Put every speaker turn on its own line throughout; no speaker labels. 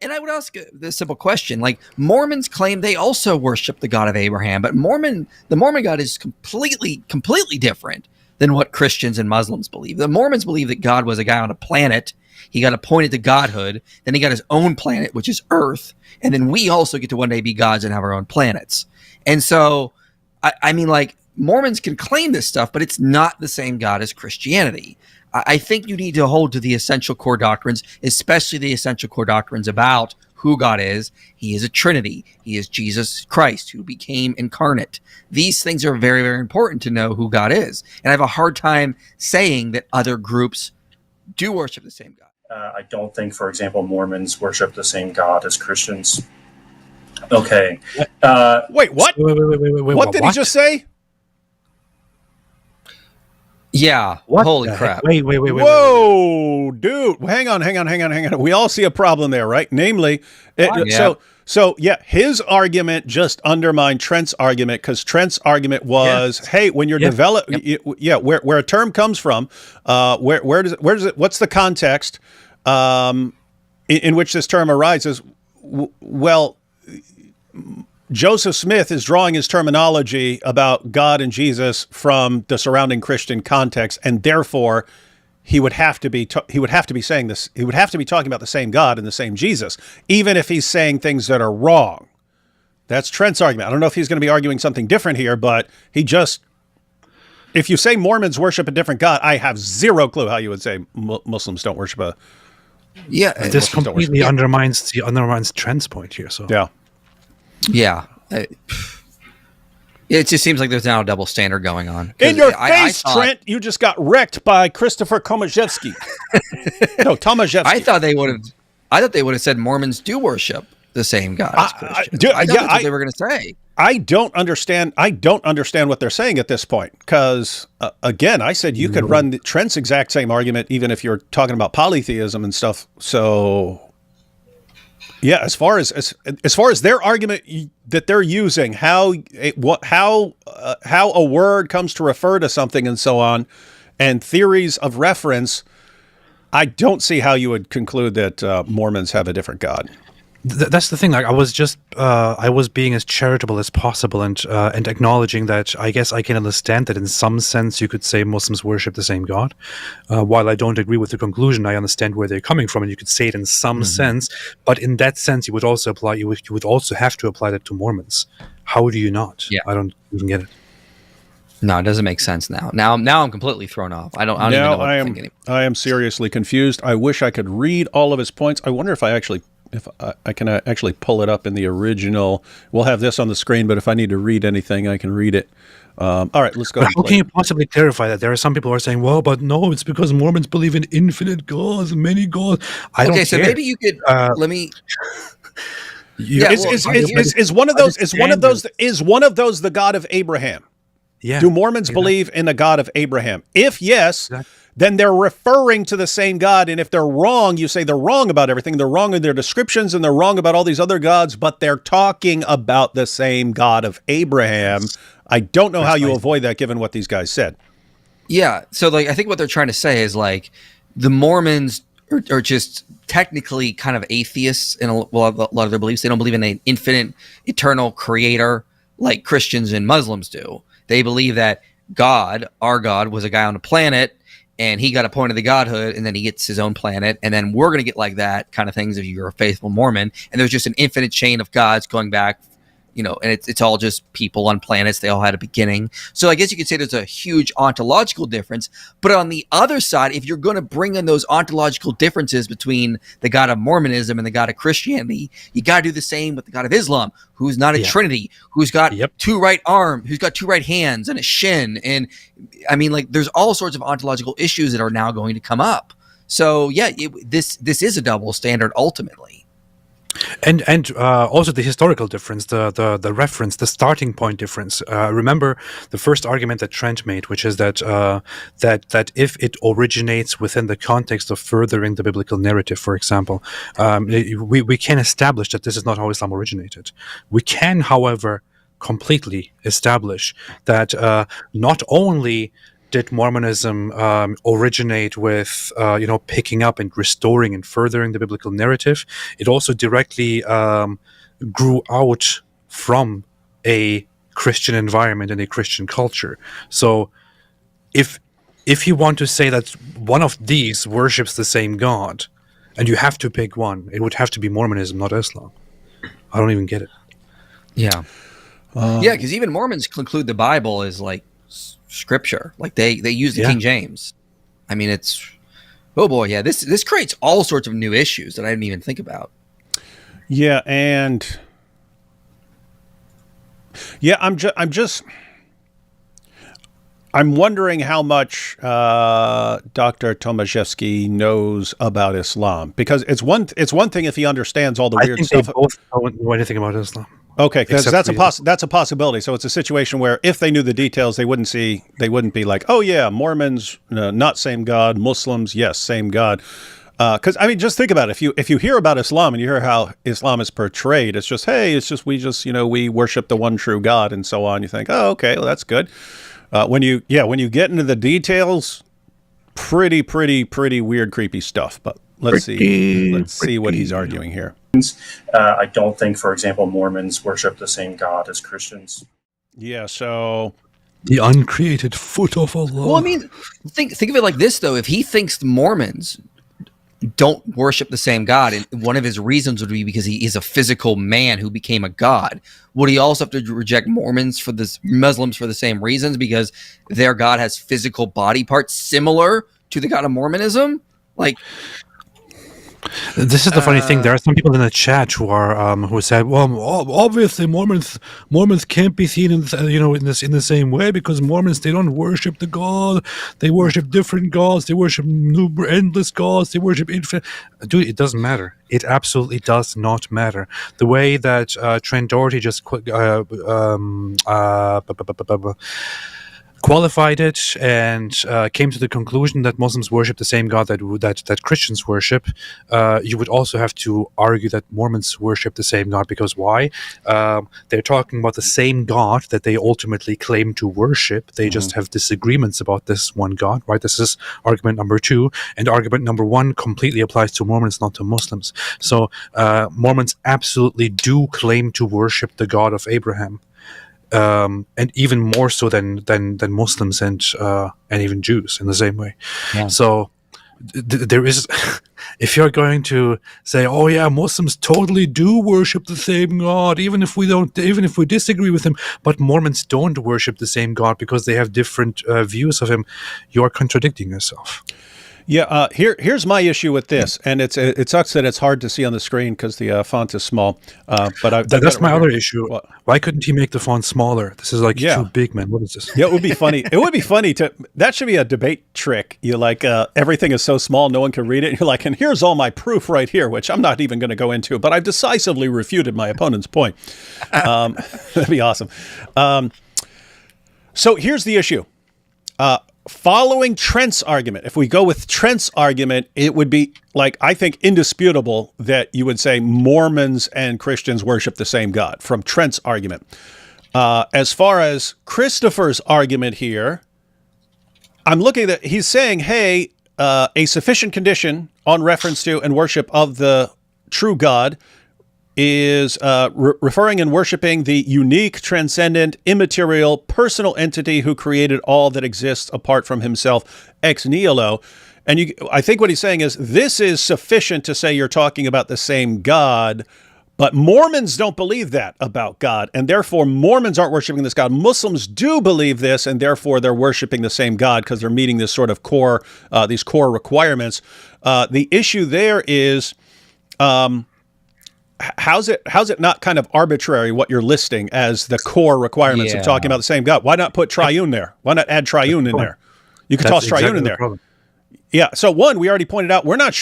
and I would ask the simple question: like Mormons claim they also worship the God of Abraham, but the Mormon God is completely different than what Christians and Muslims believe. The Mormons believe that God was a guy on a planet. He got appointed to godhood. Then he got his own planet, which is Earth, and then we also get to one day be gods and have our own planets. And so, I mean, like Mormons can claim this stuff, but it's not the same God as Christianity. I think you need to hold to the essential core doctrines, especially the essential core doctrines about who God is. He is a Trinity. He is Jesus Christ who became incarnate. These things are very, very important to know who God is. And I have a hard time saying that other groups do worship the same God.
I don't think, for example, Mormons worship the same God as Christians. Okay.
Wait, what?
Wait,
What did he just say?
Yeah.
What
Holy
the
crap.
heck? Wait.
Whoa, dude. Hang on. We all see a problem there, right? Namely, his argument just undermined Trent's argument, because Trent's argument was, hey, when you're where a term comes from, where does it, what's the context in which this term arises? Well, Joseph Smith is drawing his terminology about God and Jesus from the surrounding Christian context, and therefore he would have to be saying this. He would have to be talking about the same God and the same Jesus, even if he's saying things that are wrong. That's Trent's argument. I don't know if he's going to be arguing something different here, but if you say Mormons worship a different God, I have zero clue how you would say Muslims don't worship a.
Yeah,
this completely undermines Trent's point here. So
yeah, it just seems like there's now a double standard going on.
In your face, Trent! You just got wrecked by Christopher Tomaszewski. No, Tomaszewski.
I thought they would have said Mormons do worship the same God as Christians. I thought that's what they were going to say.
I don't understand what they're saying at this point, because again, I said you could run Trent's exact same argument even if you're talking about polytheism and stuff. So yeah, as far as their argument that they're using, how a word comes to refer to something and so on, and theories of reference, I don't see how you would conclude that Mormons have a different God.
That's the thing. Like, I was being as charitable as possible and acknowledging that I guess I can understand that in some sense you could say Muslims worship the same God. While I don't agree with the conclusion, I understand where they're coming from, and you could say it in some sense. But in that sense, you would also have to apply that to Mormons. How do you not? Yeah. I don't even get it.
No, it doesn't make sense now. Now I'm completely thrown off. I don't even know what to think anymore.
I am seriously confused. I wish I could read all of his points. I wonder if I can actually pull it up in the original. We'll have this on the screen, but if I need to read anything, I can read it. All right, let's go.
How can you possibly clarify that? There are some people who are saying, well, but no, it's because Mormons believe in infinite gods, many gods.
Okay, so maybe you could let me...
Is one of those the God of Abraham?
Yeah.
Do Mormons believe in the God of Abraham? If yes, then they're referring to the same God. And if they're wrong, you say they're wrong about everything. They're wrong in their descriptions and they're wrong about all these other gods, but they're talking about the same God of Abraham. I don't know how you avoid that given what these guys said.
Yeah. So like, I think what they're trying to say is like the Mormons are just technically kind of atheists in a lot of their beliefs. They don't believe in an infinite, eternal creator like Christians and Muslims do. They believe that God, our God, was a guy on a planet and he got appointed to godhood and then he gets his own planet. And then we're going to get like that kind of things if you're a faithful Mormon. And there's just an infinite chain of gods going back, and it's all just people on planets. They all had a beginning. So I guess you could say there's a huge ontological difference. But on the other side, if you're going to bring in those ontological differences between the God of Mormonism and the God of Christianity, you got to do the same with the God of Islam, who's not a Trinity, who's got two right arms, who's got two right hands and a shin. And I mean, like, there's all sorts of ontological issues that are now going to come up. So yeah, this is a double standard ultimately.
And also the historical difference, the reference, the starting point difference. Remember the first argument that Trent made, which is that that if it originates within the context of furthering the biblical narrative, for example, we can establish that this is not how Islam originated. We can, however, completely establish that not only did Mormonism originate with, picking up and restoring and furthering the biblical narrative. It also directly grew out from a Christian environment and a Christian culture. So if you want to say that one of these worships the same God, and you have to pick one, it would have to be Mormonism, not Islam. I don't even get it.
Yeah. Yeah, because even Mormons conclude the Bible as like scripture. Like they use the King James. I mean, it's, oh boy, yeah. This creates all sorts of new issues that I didn't even think about.
Yeah, and yeah, I'm wondering how much Dr. Tomaszewski knows about Islam, because it's one thing if he understands all the weird stuff.
They both don't know anything about Islam.
Okay, because that's a possibility. So it's a situation where if they knew the details, they wouldn't be like, oh yeah, Mormons not same God, Muslims yes same God. Because I mean, just think about it. If you hear about Islam and you hear how Islam is portrayed, it's just we worship the one true God and so on. You think, oh okay, well that's good. When you get into the details, pretty weird, creepy stuff. But let's see what he's arguing here.
I don't think, for example, Mormons worship the same God as Christians.
Yeah, so
the uncreated foot of Allah.
Well, I mean, think of it like this though. If he thinks the Mormons don't worship the same God, and one of his reasons would be because he is a physical man who became a god, would he also have to reject Muslims for the same reasons, because their God has physical body parts similar to the God of Mormonism? Like,
this is the funny thing. There are some people in the chat who said, "Well, obviously Mormons can't be seen in the same way, because Mormons, they don't worship the God. They worship different gods. They worship endless gods. They worship infinite." Dude, it doesn't matter. It absolutely does not matter. The way that Trent Doherty just qualified it and came to the conclusion that Muslims worship the same God that Christians worship, you would also have to argue that Mormons worship the same God, because why? They're talking about the same God that they ultimately claim to worship. They just have disagreements about this one God, right? This is argument number 2, and argument number 1 completely applies to Mormons, not to Muslims. So Mormons absolutely do claim to worship the God of Abraham. And even more so than Muslims and even Jews in the same way. Yeah. So there is, if you're going to say, oh yeah, Muslims totally do worship the same God, even if we disagree with him, but Mormons don't worship the same God because they have different views of him, you are contradicting yourself.
Yeah, here's my issue with this, and it sucks that it's hard to see on the screen because the font is small. But
that's my other issue. Why couldn't he make the font smaller? This is like too big, man. What is this?
Yeah, it would be funny. It would be funny that should be a debate trick. You like everything is so small, no one can read it. And you're like, and here's all my proof right here, which I'm not even going to go into, but I've decisively refuted my opponent's point. That'd be awesome. So here's the issue. Following Trent's argument, if we go with Trent's argument, it would be, like, I think indisputable that you would say Mormons and Christians worship the same God from Trent's argument. As far as Christopher's argument here, I'm looking at, he's saying, hey, a sufficient condition on reference to and worship of the true God is referring and worshiping the unique, transcendent, immaterial, personal entity who created all that exists apart from himself, ex nihilo. And I think what he's saying is this is sufficient to say you're talking about the same God, but Mormons don't believe that about God, and therefore Mormons aren't worshiping this God. Muslims do believe this, and therefore they're worshiping the same God because they're meeting this sort of these core requirements. The issue there is, how's it not kind of arbitrary what you're listing as the core requirements of talking about the same God? Why not put triune there? Why not add triune in there? You could toss triune in there. Yeah. So one, we already pointed out, we're not,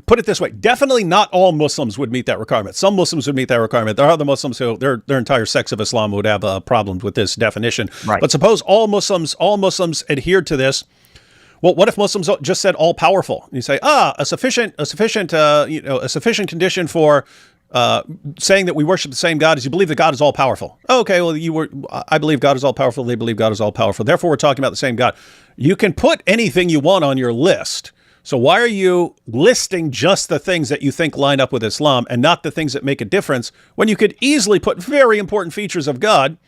put it this way, definitely not all Muslims would meet that requirement. Some Muslims would meet that requirement. There are other Muslims who, their entire sects of Islam would have problems with this definition. Right. But suppose all Muslims adhered to this. Well, what if Muslims just said all powerful? You say, a sufficient condition for saying that we worship the same God is you believe that God is all powerful. Okay, well, I believe God is all powerful. They believe God is all powerful. Therefore, we're talking about the same God. You can put anything you want on your list. So why are you listing just the things that you think line up with Islam and not the things that make a difference when you could easily put very important features of God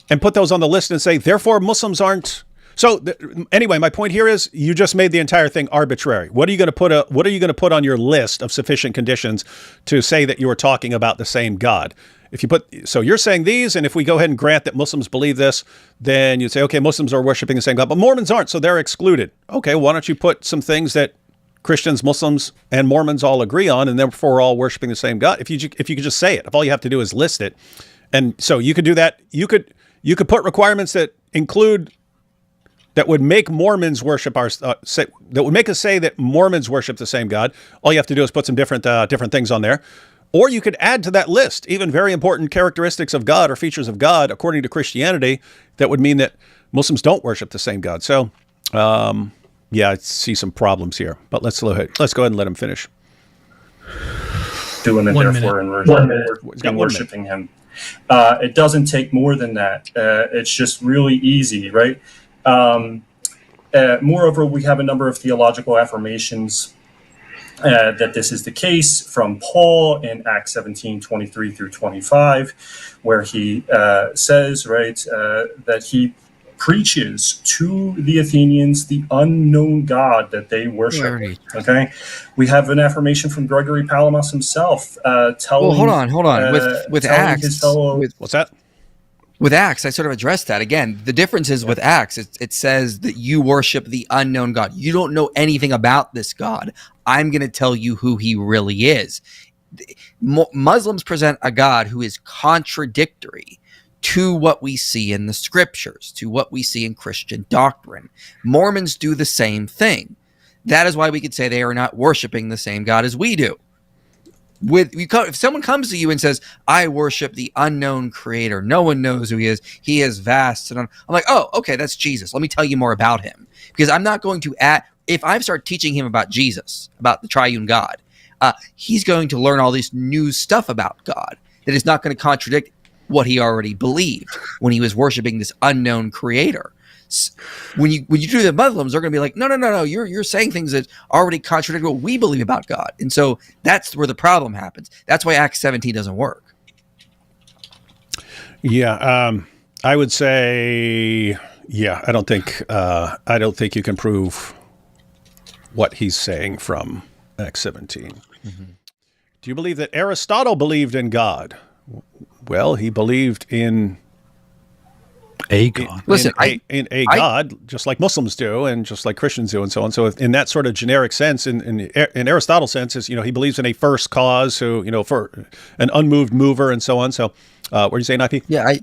and put those on the list and say, therefore, Muslims aren't. So anyway, my point here is you just made the entire thing arbitrary. What are you going to put on your list of sufficient conditions to say that you are talking about the same God? So you're saying these, and if we go ahead and grant that Muslims believe this, then you'd say, okay, Muslims are worshiping the same God, but Mormons aren't, so they're excluded. Okay, why don't you put some things that Christians, Muslims, and Mormons all agree on, and therefore we're all worshiping the same God? If you could just say it, if all you have to do is list it, and so you could do that. You could put requirements that include that would make Mormons worship that would make us say that Mormons worship the same God. All you have to do is put some different things on there. Or you could add to that list even very important characteristics of God or features of God according to Christianity that would mean that Muslims don't worship the same God. So, I see some problems here. But let's go ahead and let him finish.
Doing it, therefore, and worshiping him. It doesn't take more than that. It's just really easy, right? Moreover, we have a number of theological affirmations that this is the case from Paul in Acts 17:23 through 25, where he says, right, that he preaches to the Athenians the unknown God that they worship. Right. Okay, we have an affirmation from Gregory Palamas himself telling.
Well, hold on. With Acts,
what's that?
With Acts, I sort of addressed that. Again, the difference is with Acts, it says that you worship the unknown God. You don't know anything about this God. I'm going to tell you who he really is. Muslims present a God who is contradictory to what we see in the scriptures, to what we see in Christian doctrine. Mormons do the same thing. That is why we could say they are not worshiping the same God as we do. If someone comes to you and says, I worship the unknown creator, no one knows who he is vast, and I'm like, oh, okay, that's Jesus. Let me tell you more about him. Because I'm not going to if I start teaching him about Jesus, about the triune God, he's going to learn all this new stuff about God that is not going to contradict what he already believed when he was worshiping this unknown creator. When you do the Muslims, they're going to be like, no, you're saying things that already contradict what we believe about God. And so that's where the problem happens. That's why Acts 17 doesn't work.
Yeah, I would say, I don't think you can prove what he's saying from Acts 17. Mm-hmm. Do you believe that Aristotle believed in God? Well, he believed in
a God.
In a God, just like Muslims do, and just like Christians do, and so on. So, in that sort of generic sense, in Aristotle's sense, is he believes in a first cause, who for an unmoved mover, and so on. So, what are you saying, IP?
Yeah,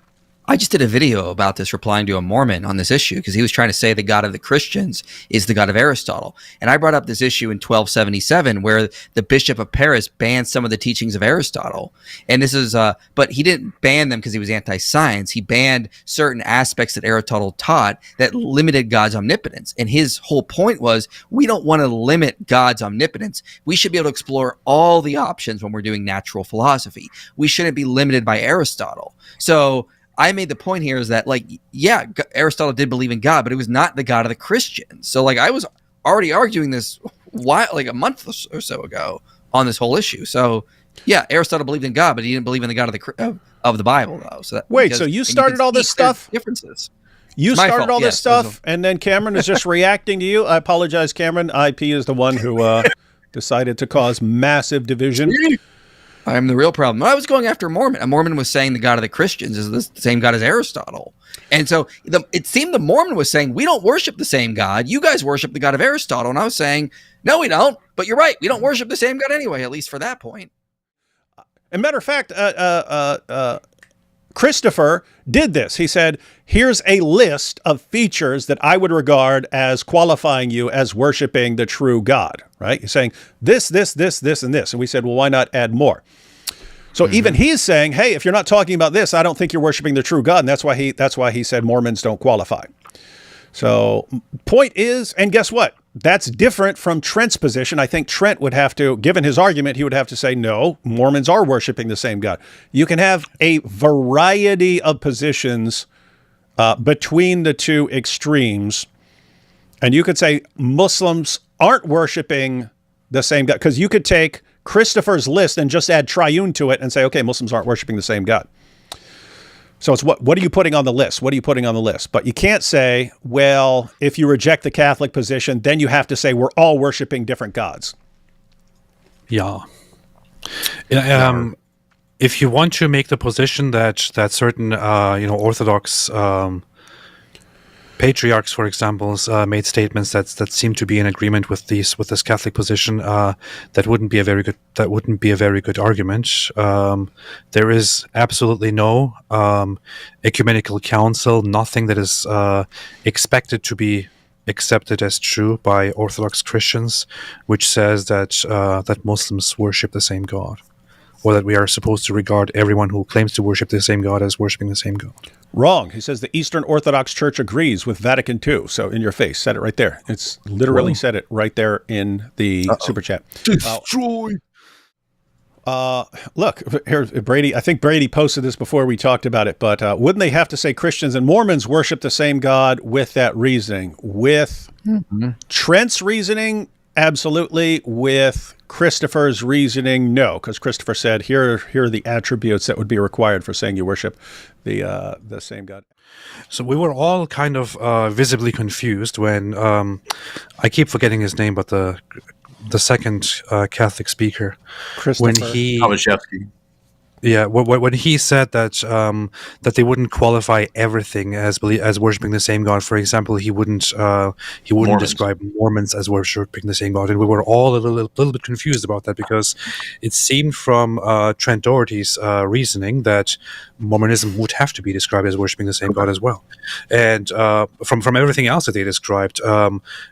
I just did a video about this, replying to a Mormon on this issue, because he was trying to say the God of the Christians is the God of Aristotle. And I brought up this issue in 1277, where the Bishop of Paris banned some of the teachings of Aristotle. And this is, but he didn't ban them because he was anti-science. He banned certain aspects that Aristotle taught that limited God's omnipotence. And his whole point was, we don't want to limit God's omnipotence. We should be able to explore all the options when we're doing natural philosophy. We shouldn't be limited by Aristotle. So I made the point here is that, Aristotle did believe in God, but it was not the God of the Christians. So, I was already arguing this a month or so ago on this whole issue. So, Aristotle believed in God, but he didn't believe in the God of the Bible, though. So
so you started all this stuff?
Differences.
You started all this stuff, and then Cameron is just reacting to you? I apologize, Cameron. IP is the one who decided to cause massive division.
I am the real problem. I was going after a Mormon. A Mormon was saying the God of the Christians is the same God as Aristotle. And so it seemed the Mormon was saying, we don't worship the same God. You guys worship the God of Aristotle. And I was saying, no, we don't. But you're right. We don't worship the same God anyway, at least for that point.
As a matter of fact, Christopher did this. He said, here's a list of features that I would regard as qualifying you as worshiping the true God, right? He's saying this, and this. And we said, well, why not add more? So even he's saying, hey, if you're not talking about this, I don't think you're worshiping the true God. And that's why he said Mormons don't qualify. So point is, and guess what? that's different from Trent's position. I think Trent would have to, given his argument, he would have to say, no, Mormons are worshiping the same God. You can have a variety of positions between the two extremes. And you could say Muslims aren't worshiping the same God, because you could take Christopher's list and just add triune to it and say, okay, Muslims aren't worshiping the same God. So it's what are you putting on the list? What are you putting on the list? But you can't say, well, if you reject the Catholic position, then you have to say we're all worshiping different gods.
Yeah. If you want to make the position that certain Orthodox patriarchs, for example, made statements that seem to be in agreement with this Catholic position, that wouldn't be a very good argument. There is absolutely no ecumenical council, nothing that is expected to be accepted as true by Orthodox Christians, which says that Muslims worship the same God, or that we are supposed to regard everyone who claims to worship the same God as worshiping the same God.
Wrong. He says the Eastern Orthodox Church agrees with Vatican II. So in your face, said it right there. It's literally said it right there in the super chat.
Destroy.
Look, here, Brady. I think Brady posted this before we talked about it, but wouldn't they have to say Christians and Mormons worship the same God with that reasoning? With Trent's reasoning, absolutely. With Christopher's reasoning, no, because Christopher said, here are the attributes that would be required for saying you worship the same God.
So we were all kind of visibly confused when I keep forgetting his name, but the second Catholic speaker, when he
Tomaszewski.
Yeah, when he said that that they wouldn't qualify everything as worshiping the same God. For example, he wouldn't
Mormons.
describe Mormons as worshiping the same God, and we were all a little bit confused about that, because it seemed from Trent Doherty's reasoning that Mormonism would have to be described as worshiping the same God as well. And from everything else that they described,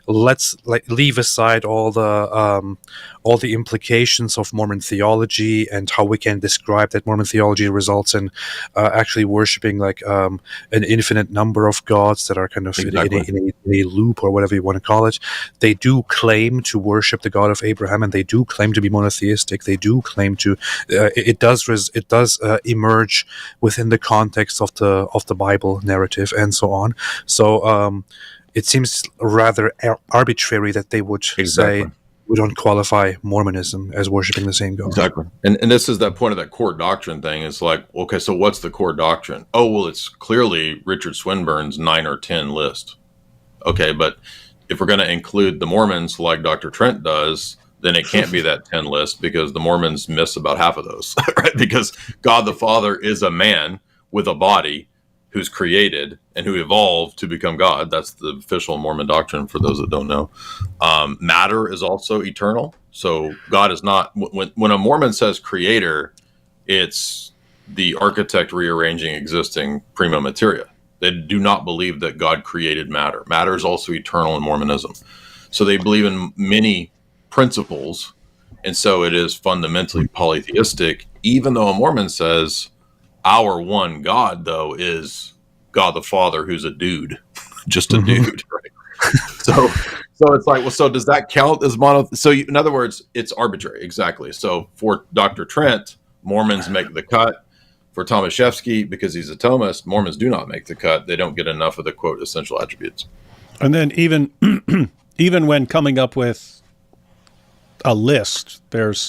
let's leave aside all the implications of Mormon theology and how we can describe that Mormon theology results in actually worshiping an infinite number of gods that are kind of in a loop, or whatever you want to call it. They do claim to worship the God of Abraham, and they do claim to be monotheistic. They do claim to. It does emerge within the context of the Bible narrative and so on. So it seems rather arbitrary that they would say, we don't qualify Mormonism as worshiping the same God.
Exactly. And this is that point of that core doctrine thing. It's like, okay, so what's the core doctrine? Oh, well, it's clearly Richard Swinburne's 9 or 10 list. Okay, but if we're going to include the Mormons like Dr. Trent does, then it can't be that 10 list, because the Mormons miss about half of those, right? Because God the Father is a man with a body who's created and who evolved to become God. That's the official Mormon doctrine for those that don't know. Matter is also eternal. So God is not, when a Mormon says creator, it's the architect rearranging existing prima materia. They do not believe that God created matter. Matter is also eternal in Mormonism. So they believe in many principles, and so it is fundamentally polytheistic, even though a Mormon says our one God, though, is God the Father, who's a dude, just a dude, right? So it's like, well, so does that count as mono? So in other words, it's arbitrary, exactly. So for Dr. Trent, Mormons make the cut. For Tomaszewski, because he's a Thomist, Mormons do not make the cut. They don't get enough of the, quote, essential attributes.
And then even when coming up with a list, to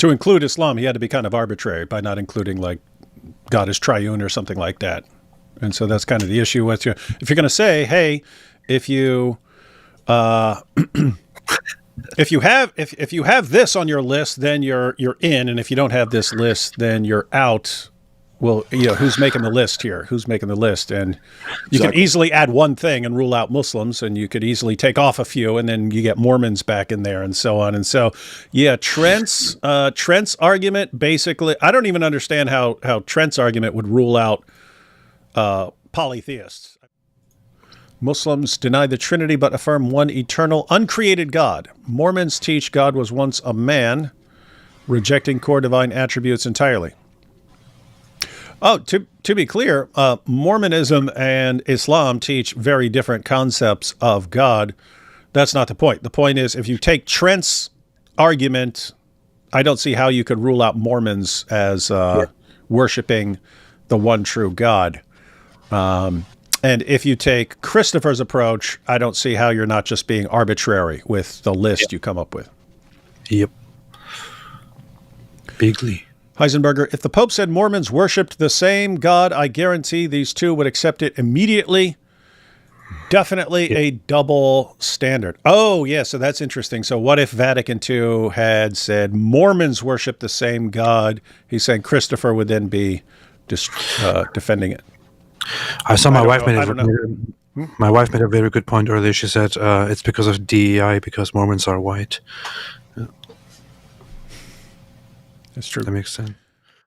include Islam, he had to be kind of arbitrary by not including like God is triune or something like that. And so that's kind of the issue with you. If you're going to say, hey, if you if you have this on your list, then you're in, and if you don't have this list, then you're out. Well, who's making the list here? Who's making the list? And you can easily add one thing and rule out Muslims, and you could easily take off a few, and then you get Mormons back in there, and so on. And so, yeah, Trent's argument basically, I don't even understand how Trent's argument would rule out polytheists. Muslims deny the Trinity but affirm one eternal, uncreated God. Mormons teach God was once a man, rejecting core divine attributes entirely. Oh, to be clear, Mormonism and Islam teach very different concepts of God. That's not the point. The point is, if you take Trent's argument, I don't see how you could rule out Mormons as worshiping the one true God. And if you take Christopher's approach, I don't see how you're not just being arbitrary with the list you come up with.
Yep. Bigly.
Heisenberger, if the Pope said Mormons worshipped the same God, I guarantee these two would accept it immediately. Definitely a double standard. Oh, yeah, so that's interesting. So what if Vatican II had said Mormons worship the same God? He's saying Christopher would then be defending it.
I saw my wife made a very good point earlier. She said it's because of DEI, because Mormons are white.
That's true.
That makes sense.